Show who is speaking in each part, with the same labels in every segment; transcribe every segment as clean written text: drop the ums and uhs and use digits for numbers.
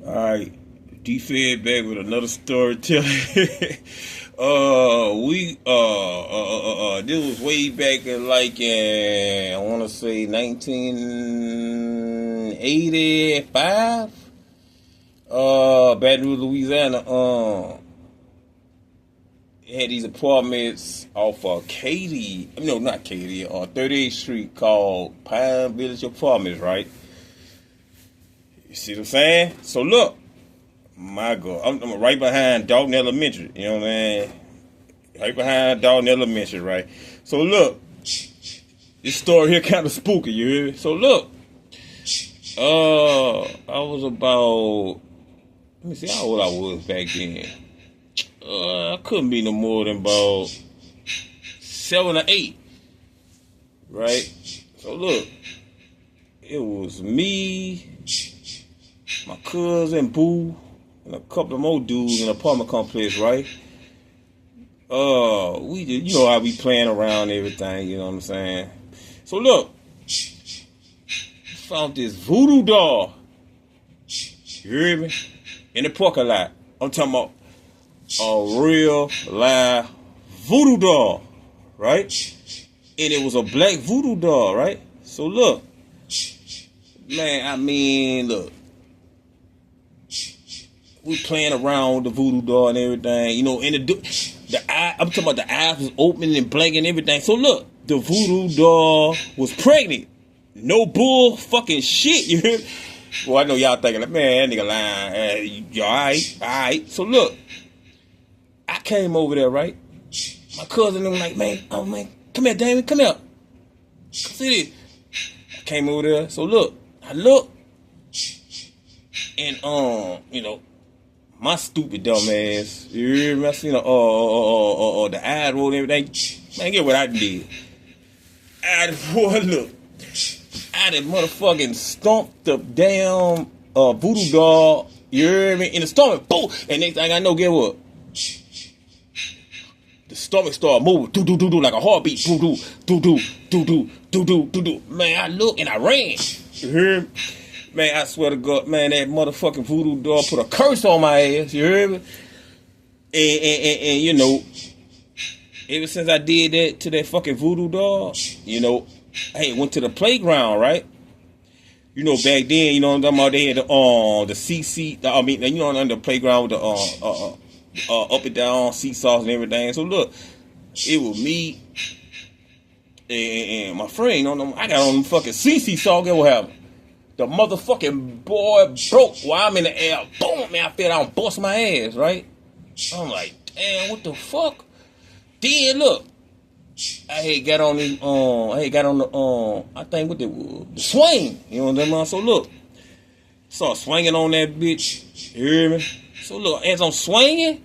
Speaker 1: Alright, D-Fed back with another storytelling. This was way back in I want to say 1985. Baton Rouge, Louisiana. Had these apartments off of Katy. No, not Katy. 38th Street called Pine Village Apartments, right? You see what I'm saying? So look, my God, I'm right behind Dalton Elementary. You know what I mean? Right behind Dalton Elementary, right? So look, this story here kind of spooky. You hear me? So look, I was about, let me see how old I was back then. I couldn't be no more than about 7 or 8, right? So look, it was me, my cousin Boo, and a couple of more dudes in the apartment complex, right? We did, you know how we playing around and everything, you know what I'm saying? So look, found this voodoo doll. You hear me? In the parking lot. I'm talking about a real live voodoo doll, right? And it was a black voodoo doll, right? So look, man, look, we playing around with the voodoo doll and everything, you know, and the eye, I'm talking about the eyes was open and blank and everything. So look, the voodoo doll was pregnant. No bull fucking shit, you hear? Well, I know y'all thinking, like, man, that nigga lying. You alright. So look, I came over there, right? My cousin and them like, man, come here, Damon, come here. Come see this. I came over there. So look, I look, and you know, my stupid dumb ass, you hear me? I seen the eye roll and everything. Man, get what I did. Look, I done motherfucking stomped the damn voodoo doll, you hear me? In the stomach, boom. And next thing I know, get what? The stomach started moving, do like a heartbeat, do. Man, I look and I ran. You hear me? Man, I swear to God, man, that motherfucking voodoo doll put a curse on my ass. You hear me? And you know, ever since I did that to that fucking voodoo doll, you know, I went to the playground, right? You know, back then, you know, I'm talking about, they had the CC. I mean, you know, on the playground with the up and down seesaws and everything. So look, it was me and my friend. You know, I got on the fucking seesaw. Get what happened? The motherfucking boy broke while I'm in the air. Boom, man! I fell down, bust my ass. Right? I'm like, damn, what the fuck? Then look, I had got on the I think what it was, the swing. You know what I'm saying? So look, start swinging on that bitch. You hear me? So look, as I'm swinging,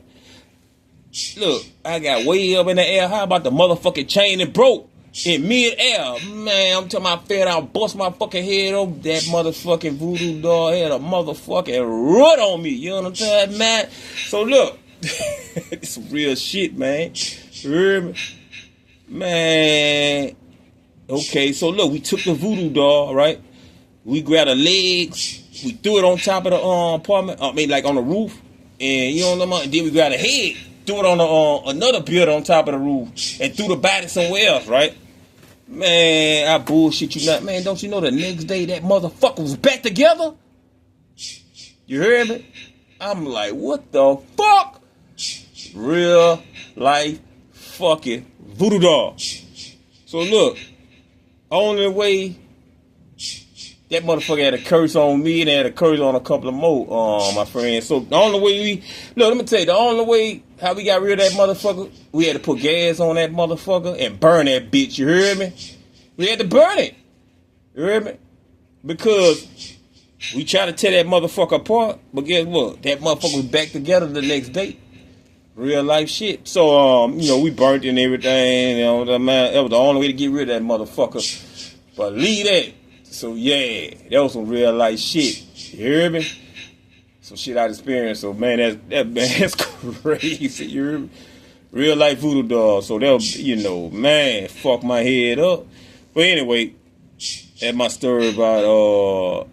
Speaker 1: look, I got way up in the air. How about the motherfucking chain that broke in mid-air? Man, I'm talking about I fell down, bust my fucking head on. That motherfucking voodoo doll had a motherfucking rut on me. You know what I'm saying, man? So look, it's some real shit, man. You hear me? Man. Okay, so look, we took the voodoo doll, right? We grabbed the legs, we threw it on top of the apartment, like on the roof, and you know what I'm saying? And then we grabbed the head, threw it on the another building on top of the roof, and threw the body somewhere else, right? Man, I bullshit you not. Man, don't you know the next day that motherfucker was back together? You hear me? I'm like, what the fuck? Real life fucking voodoo doll. So look, only way that motherfucker had a curse on me and had a curse on a couple of more, my friends. So the only way let me tell you, the only way how we got rid of that motherfucker, we had to put gas on that motherfucker and burn that bitch, you hear me? We had to burn it, you hear me? Because we tried to tear that motherfucker apart, but guess what? That motherfucker was back together the next day. Real life shit. So, you know, we burnt it and everything, you know, that was the only way to get rid of that motherfucker. But leave that. So yeah, that was some real life shit. You hear me? Some shit I experienced. So man, that's crazy. You hear me? Real life voodoo doll. So that was, you know, man, fuck my head up. But anyway, that's my story about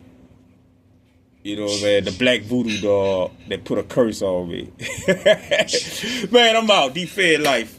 Speaker 1: You know what I'm saying? The black voodoo dog that put a curse on me. Man, I'm out. Defend life.